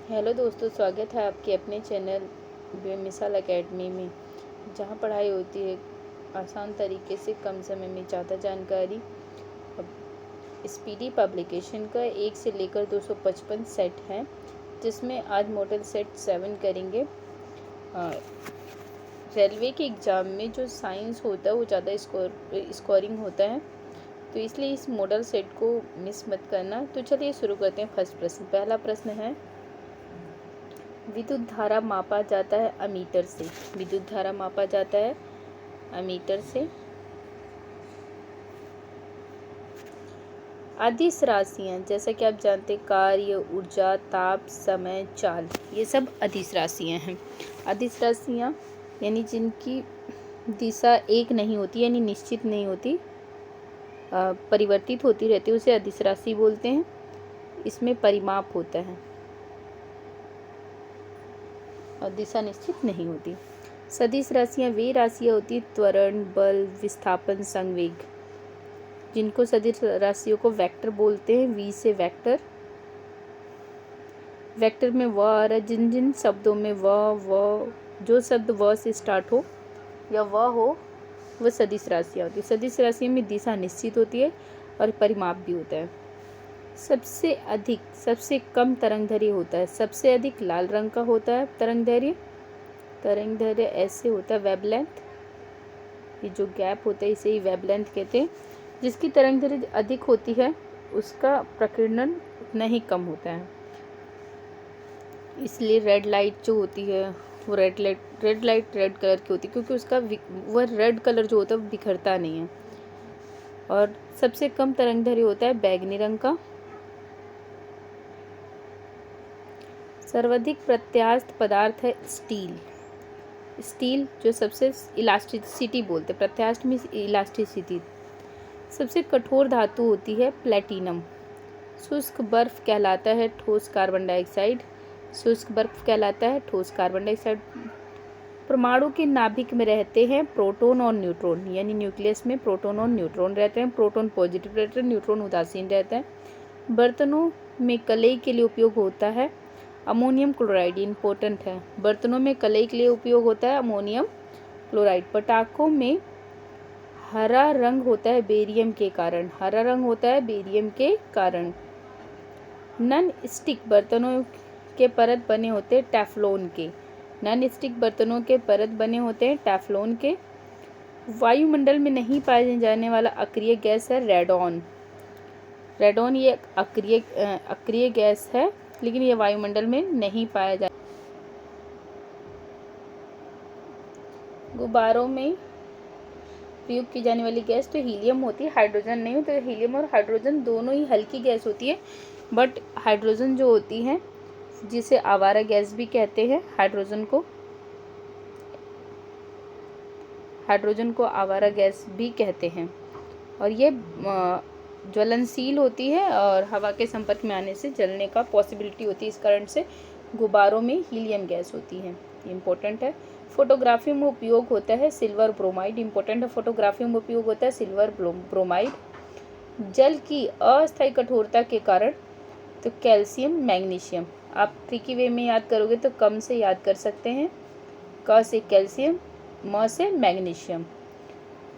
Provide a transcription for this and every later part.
Hello दोस्तों, स्वागत है आपके अपने चैनल बेमिसाल एकेडमी में, जहां पढ़ाई होती है आसान तरीके से, कम समय में ज़्यादा जानकारी। अब स्पीडी पब्लिकेशन का 1 से लेकर 255 सेट है, जिसमें आज मॉडल सेट 7 करेंगे। रेलवे के एग्ज़ाम में जो साइंस होता है वो ज़्यादा स्कोरिंग होता है, तो इसलिए इस मॉडल सेट को मिस मत करना। तो चलिए शुरू करते हैं। फर्स्ट प्रश्न, पहला प्रश्न है, विद्युत धारा मापा जाता है अमीटर से। विद्युत धारा मापा जाता है अमीटर से। अदिश राशियाँ, जैसा कि आप जानते हैं, कार्य, ऊर्जा, ताप, समय, चाल, ये सब अदिश राशियाँ हैं। अदिश राशियाँ यानी जिनकी दिशा एक नहीं होती, यानी निश्चित नहीं होती, परिवर्तित होती रहती है, उसे अदिश राशि बोलते हैं। इसमें परिमाप होता है और दिशा निश्चित नहीं होती। सदिश राशियाँ वे राशियाँ होती हैं, त्वरण, बल, विस्थापन, संवेग, जिनको सदिश राशियों को वेक्टर बोलते हैं। वी से वेक्टर। वेक्टर में व आ रहा है, जिन जिन शब्दों में व जो शब्द व से स्टार्ट हो या व हो, वह सदिश राशियाँ होती है। सदिश राशियों में दिशा निश्चित होती है और परिमाप भी होता है। सबसे अधिक, सबसे कम तरंगदैर्घ्य होता है। सबसे अधिक लाल रंग का होता है तरंगदैर्घ्य। तरंगदैर्घ्य ऐसे होता है, वेवलेंथ, ये जो गैप होता है इसे ही वेवलेंथ कहते हैं। जिसकी तरंगदैर्घ्य अधिक होती है उसका प्रकीर्णन उतना ही कम होता है। इसलिए रेड लाइट जो होती है वो रेड लाइट रेड कलर की होती है, क्योंकि उसका वह रेड कलर जो होता है वो बिखरता नहीं है। और सबसे कम तरंगदैर्घ्य होता है बैंगनी रंग का। सर्वाधिक प्रत्यास्थ पदार्थ है स्टील। स्टील जो सबसे इलास्टिसिटी बोलते हैं, प्रत्यास्थ में इलास्टिसिटी। सबसे कठोर धातु होती है प्लेटिनम। शुष्क बर्फ कहलाता है ठोस कार्बन डाइऑक्साइड। शुष्क बर्फ कहलाता है ठोस कार्बन डाइऑक्साइड। परमाणु के नाभिक में रहते हैं प्रोटॉन और न्यूट्रॉन, यानी न्यूक्लियस में प्रोटॉन और न्यूट्रॉन रहते हैं। प्रोटॉन पॉजिटिव रहते हैं, न्यूट्रॉन उदासीन रहता है। बर्तनों में कलई के लिए उपयोग होता है अमोनियम क्लोराइड। इम्पोर्टेंट है, बर्तनों में कलई के लिए उपयोग होता है अमोनियम क्लोराइड। पटाखों में हरा रंग होता है बेरियम के कारण। हरा रंग होता है बेरियम के कारण। नॉन स्टिक बर्तनों के परत बने होते हैं टेफ्लॉन के। नॉन स्टिक बर्तनों के परत बने होते हैं टेफ्लॉन के। वायुमंडल में नहीं पाए जाने वाला अक्रिय गैस है रेडॉन। रेडॉन ये अक्रिय गैस है, लेकिन ये वायुमंडल में नहीं पाया जाता। गुब्बारों में प्रयोग की जाने वाली गैस तो हीलियम होती है, हाइड्रोजन नहीं। तो हीलियम और हाइड्रोजन दोनों ही हल्की गैस होती है, बट हाइड्रोजन जो होती है, जिसे आवारा गैस भी कहते हैं, हाइड्रोजन को आवारा गैस भी कहते हैं। और ये ज्वलनशील होती है और हवा के संपर्क में आने से जलने का पॉसिबिलिटी होती है। इस कारण से गुब्बारों में हीलियम गैस होती है। इम्पोर्टेंट है। फोटोग्राफी में उपयोग होता है सिल्वर ब्रोमाइड। इम्पोर्टेंट है, फोटोग्राफी में उपयोग होता है सिल्वर ब्रोमाइड। जल की अस्थायी कठोरता के कारण, तो कैल्शियम, मैग्नीशियम। आप ट्रिकी वे में याद करोगे तो कम से याद कर सकते हैं। क से कैल्शियम, म से मैग्नीशियम।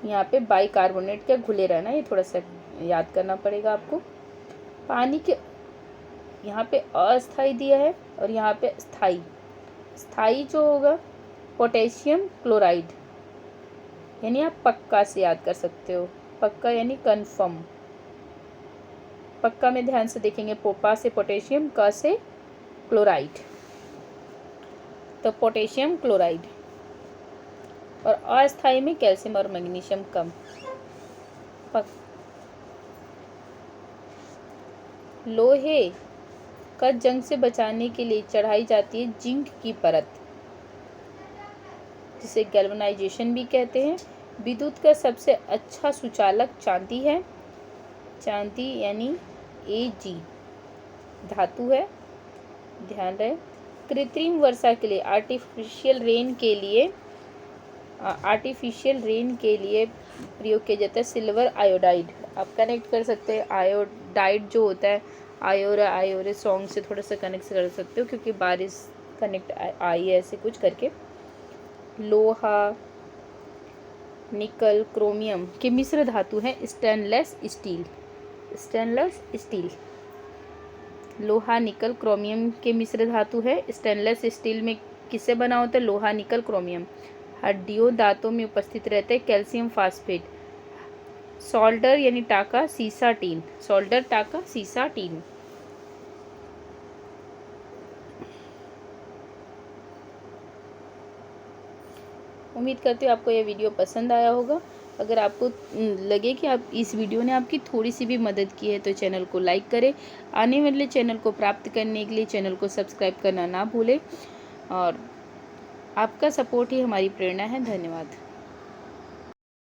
यहाँ पे बाइकार्बोनेट का घुले रहना, ये थोड़ा सा याद करना पड़ेगा आपको। पानी के यहाँ पे अस्थाई दिया है और यहाँ पे स्थाई। स्थाई जो होगा पोटेशियम क्लोराइड, यानी आप पक्का से याद कर सकते हो। पक्का यानी कन्फर्म। पक्का में ध्यान से देखेंगे, पोपा से पोटेशियम, क से क्लोराइड, तो पोटेशियम क्लोराइड। और अस्थाई में कैल्शियम और मैग्नीशियम कम। लोहे का जंग से बचाने के लिए चढ़ाई जाती है जिंक की परत, जिसे गैल्वेनाइजेशन भी कहते हैं। विद्युत का सबसे अच्छा सुचालक चांदी है। चांदी यानी Ag धातु है, ध्यान रहे। कृत्रिम वर्षा के लिए, आर्टिफिशियल रेन के लिए प्रयोग किया जाता है सिल्वर आयोडाइड। आप कनेक्ट कर सकते हैं, आयोडाइड जो होता है आयोरा आयोरे सॉन्ग से थोड़ा सा कनेक्ट कर सकते हो, क्योंकि बारिश कनेक्ट आई है ऐसे कुछ करके। लोहा, निकल, क्रोमियम के मिश्र धातु है स्टेनलेस स्टील। स्टेनलेस स्टील, लोहा, निकल, क्रोमियम के मिश्र धातु है। स्टेनलेस स्टील में किससे बना होता है? लोहा, निकल, क्रोमियम। हड्डियों, दांतों में उपस्थित रहते हैं कैल्शियम फास्फेट। सोल्डर यानी टाका, सीसा, टीन। सोल्डर, टाका, सीसा, टीन। उम्मीद करती हूँ आपको यह वीडियो पसंद आया होगा। अगर आपको लगे कि आप इस वीडियो ने आपकी थोड़ी सी भी मदद की है तो चैनल को लाइक करें। आने वाले चैनल को प्राप्त करने के लिए चैनल को सब्सक्राइब करना ना भूलें, और आपका सपोर्ट ही हमारी प्रेरणा है। धन्यवाद।